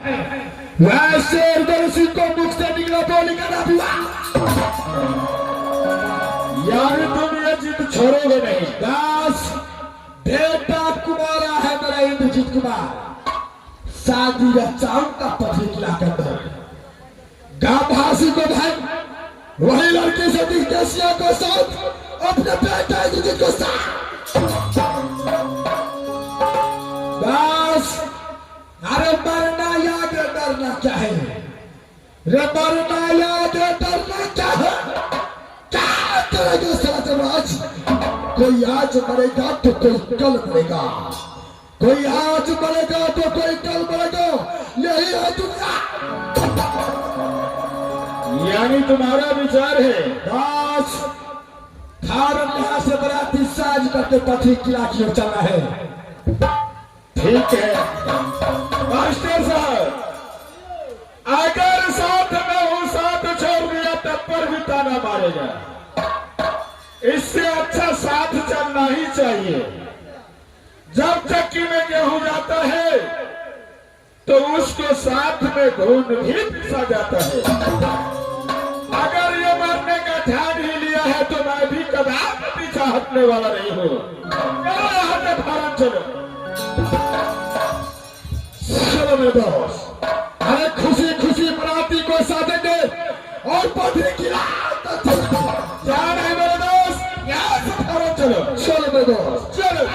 वैसे उर्दू सिंह को मुख से निकला बोली का ना हुआ। यार तुम ये जिद छोड़ोगे नहीं। दास बेटा कुमारा है मेरा इंद्रजीत कुमार, शादी का चांद का पथरी खिला कर दो। गांव भाषी को भाई वही लड़के से दिग्देशिया को साथ अपने बेटा इंद्रजीत को साथ। बस अरे मरना याद है डरना क्या है रे, मरना याद है डरना क्या है। क्या करेगा सारा समाज, कोई आज मरेगा तो कोई कल मरेगा, कोई आज मरेगा तो कोई कल मरेगा, यही है दुनिया। यानी तुम्हारा विचार है बस थारन यहाँ से बराती साज करके पथरी किला की ओर चलना है। ठीक है मास्टर साहब, अगर साथ में हूँ साथ छोड़ दिया तब पर भी ताना मारेगा, इससे अच्छा साथ चलना ही चाहिए। जब चक्की में गेहूं जाता है तो उसको साथ में घून भी पिसा जाता है। अगर ये मरने का ध्यान ही लिया है तो मैं भी कदापि पीछा हटने वाला नहीं हूँ। भारत चलो चलो मेरे दोस्त, अरे खुशी खुशी बराती को साधेंगे और पथरी खिला जान है मेरे दोस्त। यहाँ से भारत चलो चलो मेरे दोस्त चलो।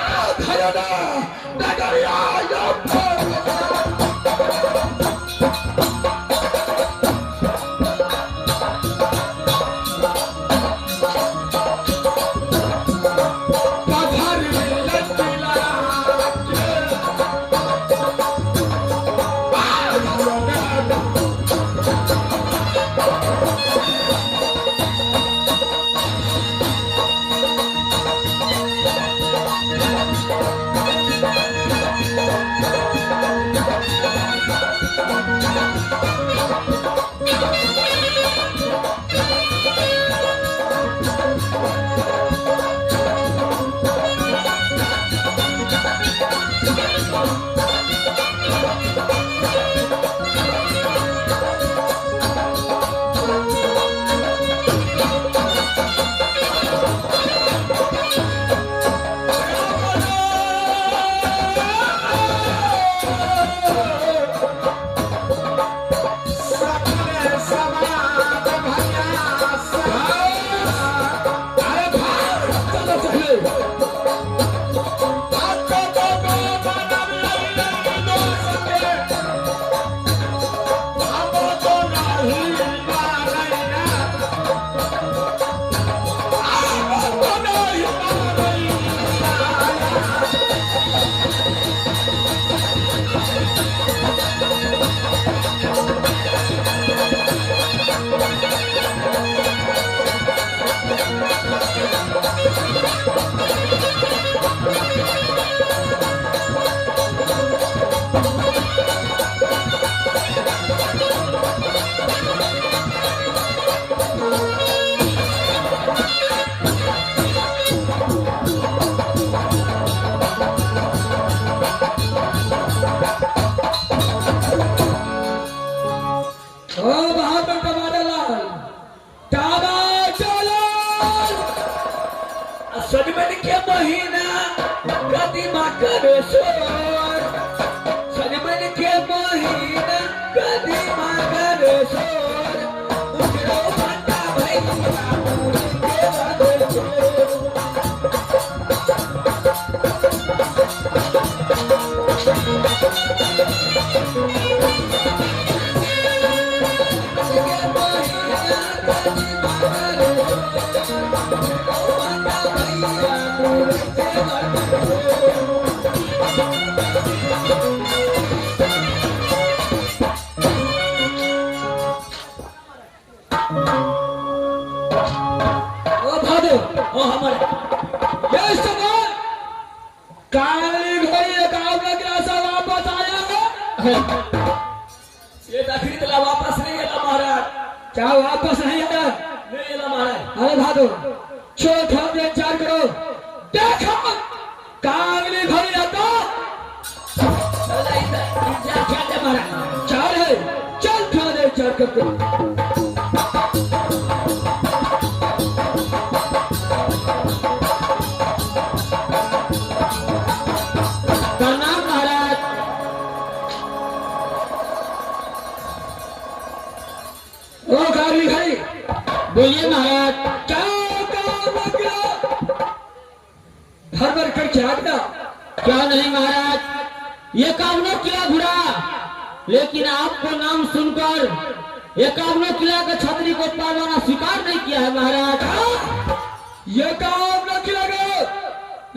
सजमन के महीना कदीमा करो शोर, सजमन के महीना कदीमा करो शोर, उजरो फटा भैया पूरी के ये दखरी तला वापस नहीं आया महाराज। क्या वापस नहीं आया? नहीं आया महाराज। अरे भादो छोड़ छोड़ इंतजार करो, देखो कांगली घड़ी आता चला इंतजार क्या महाराज। विचार करते हैं। प्रणाम महाराज। ओ गाड़ी भाई, बोलिए महाराज। क्या काम हो गया? भर भर करके आगना। क्या नहीं महाराज, ये कामनो किला घुरा, लेकिन आपको नाम सुनकर ये कामनो किला के छतरी को पालवाना स्वीकार नहीं किया है महाराज। ये काम न किया,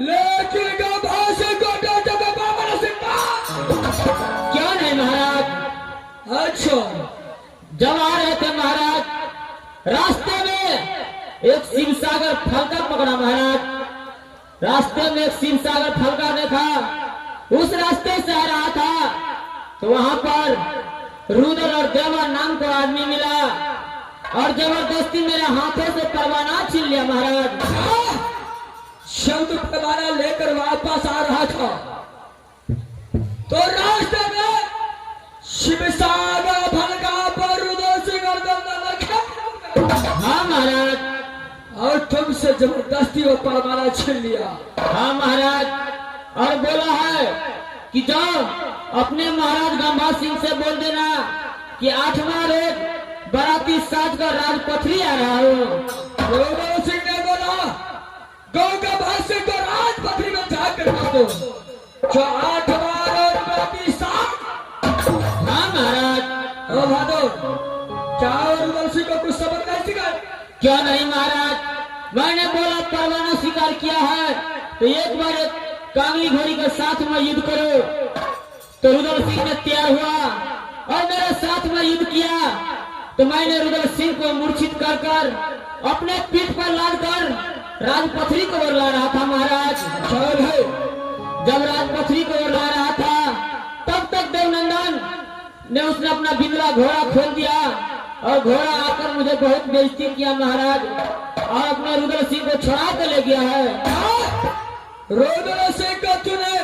लेकिन से क्या नहीं महाराज। अच्छा, जब आ रहे थे महाराज, रास्ते में एक शिव सागर फलका पकड़ा महाराज। रास्ते में एक शिव सागर फलका देखा, उस रास्ते से आ रहा था तो वहां पर रुदल और देवा नाम का आदमी मिला और जबरदस्ती मेरे हाथों से परवाना छीन लिया महाराज। शब्द परवाना लेकर वापस आ रहा था तो रास्ते में शिव सागर फलका पर रुदल सिंह और देवदत्त रखे। हाँ महाराज। और तुमसे जबरदस्ती वो परवाना छीन लिया। हाँ महाराज। और बोला है कि जाओ अपने महाराज गंभा सिंह से बोल देना कि 8वां रोज बाराती साज का राजपथरी आ रहा हूँ। रुदल सिंह ने बोला, गौ का भाष्य को राजपथरी में जाकर दो, जो 8वां रोज बाराती साज। हाँ महाराज। ओ भादो, क्या रुदल सिंह को कुछ सबक नहीं सिखाया? क्यों नहीं महाराज, मैंने बोला परवाना स्वीकार किया है तो एक बार एक कांगली घोड़ी के साथ में युद्ध करो। तो रुदल सिंह ने तैयार हुआ और मेरे साथ में युद्ध किया। तो मैंने रुदल सिंह को मूर्छित कर कर अपने पीठ पर लाद कर राजपथरी को ओर ला रहा था महाराज। चल है, जब राजपथरी को ओर ला रहा था तब तक देवनंदन ने उसने अपना बिंदला घोड़ा खोल दिया और घोड़ा आकर मुझे बहुत बेइज्जती किया महाराज, और अपने रुदल सिंह को छुड़ा कर ले गया है। रुदल सिंह को तूने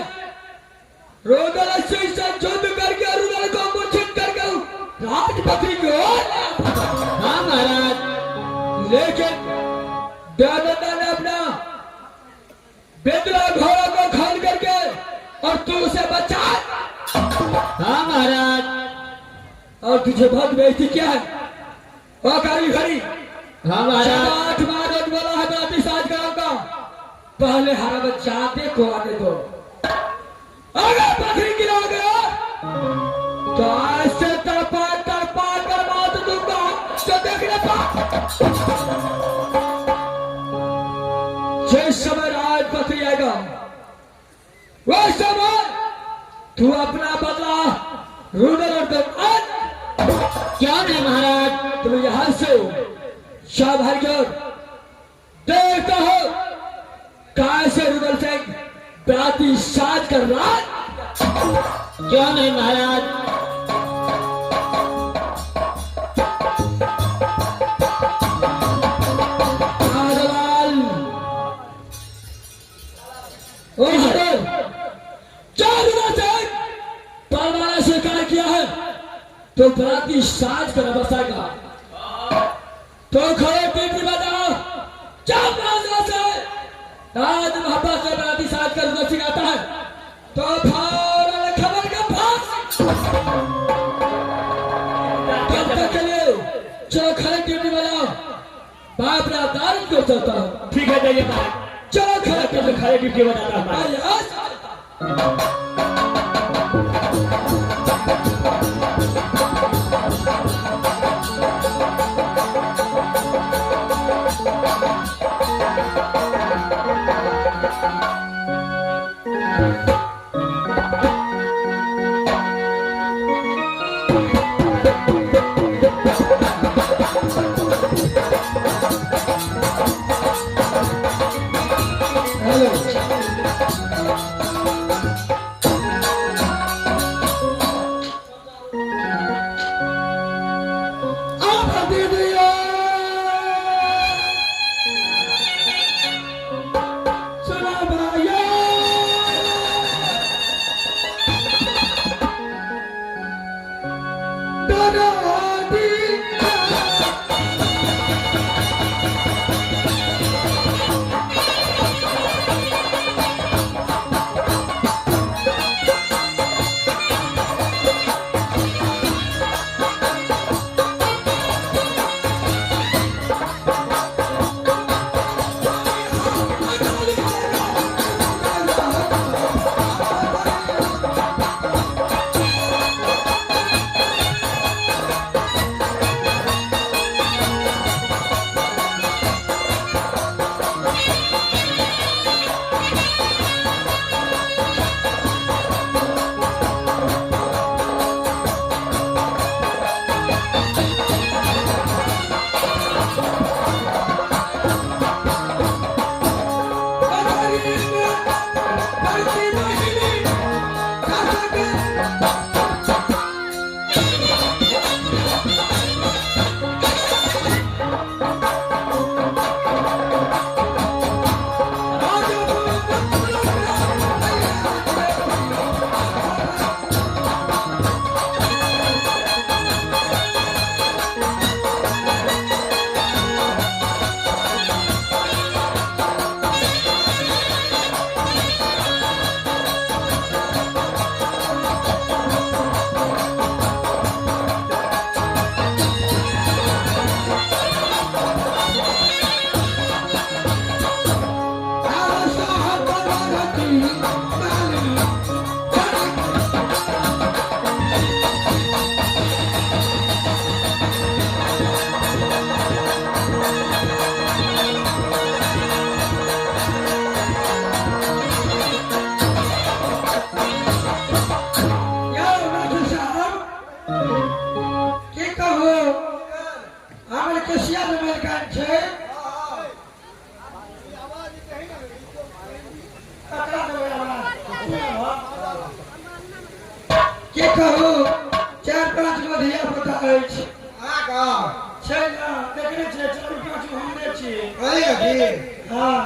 रुदल सिंह से युद्ध करके रुदल को मूर्छित करके राजपथरी की ओर हाँ महाराज। लेकिन देवदत्त ने अपना बिंदला घोड़ा को खोल करके और तू उसे बचा। हाँ महाराज। और तुझे बहुत बेइज्जती क्या है? ओ कारी घड़ी, हाँ महाराज। 8वां रोज बोला है बाराती साज कराऊंगा, पहले हरा बच्चाते को आने दो। अगर पथरी गिरा गया तो ऐसे तड़पा तड़पा कर मार दूंगा तो देखने पा। जिस समय राज पथरी आएगा उस समय तू अपना बदला रुदल और देवदत्त। क्या नहीं महाराज। तुम यहां से शाह भाई की ओर देखता हो कैसे रुदल सिंह बाराती साज कर राज। क्या नहीं महाराज। राजलाल, ओ हरे, क्या रुदल सिंह परवाना स्वीकार किया है तो बाराती साज कर बसाएगा। तो खड़े पीठ बजाओ, जब राजा से आज मोहब्बत से बाराती साज कर रुदल सिंह आता है तो फौरन खबर के पास। तब तक के लिए चलो खड़े ड्यूटी बजाओ, बाप रे अदालत को चलता हूँ। ठीक है जाइए महाराज। चलो खड़े खड़े ड्यूटी बताता हूँ महाराज। आइए। दादा की कहू हमर केसिया में मेलकान छे की कहू 4-5 गो धिया पुता अछि छै ना देखने छै 4-5 गो हमरे छी हां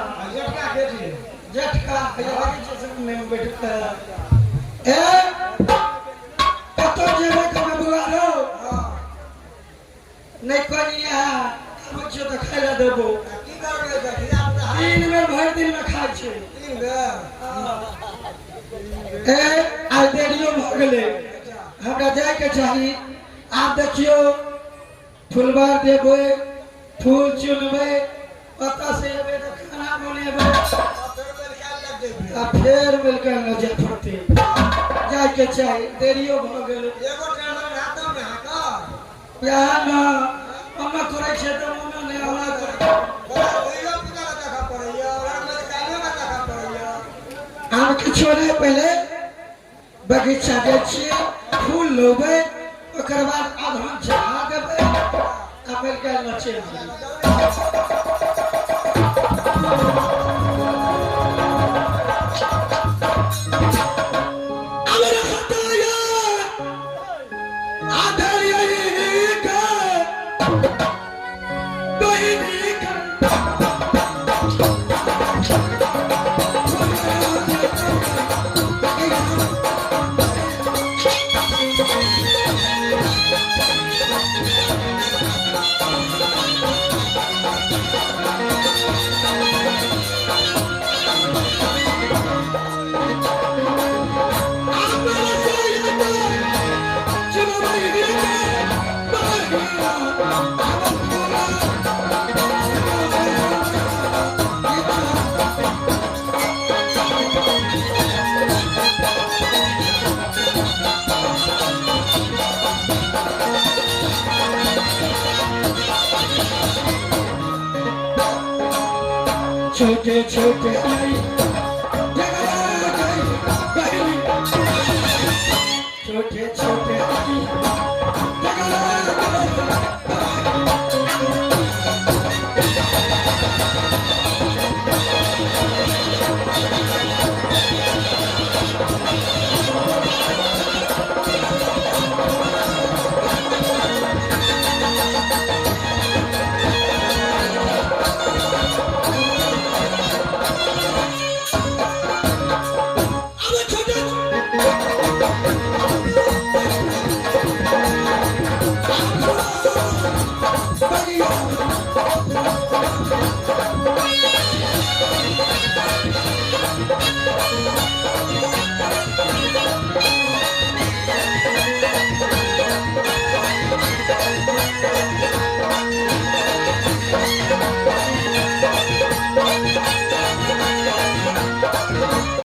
जेठका यारी छै सब में बैठता ए कतो जेबे कमे बुआ रो नहीं कनिया हम छियो त खाइला देबो की करबे धिया पुता 3 बेर भर दिन में खाइ छै 3 बेर ए आ देरियो भ गेले हमरा जाय के चाही आप देखियो फुलबार देबे फूल चुनबे पता से एबे त खाना बनेबे आ फेर मिलके न जाय पड़ते जाय के चाही देरियो भ गेले एगो ट्रेन रात में हाका या ना हम करे छे त मन ने हमरा ओइला पुता का पड़ैया और में कानो का का पड़ैया हम किछो नहीं पहले बगीचा जाय छिए फूल लोबे ओकर बाद आधान चढ़ा देबे आ मिलके न चल छोटे छोटे आई छोटे छोटे आई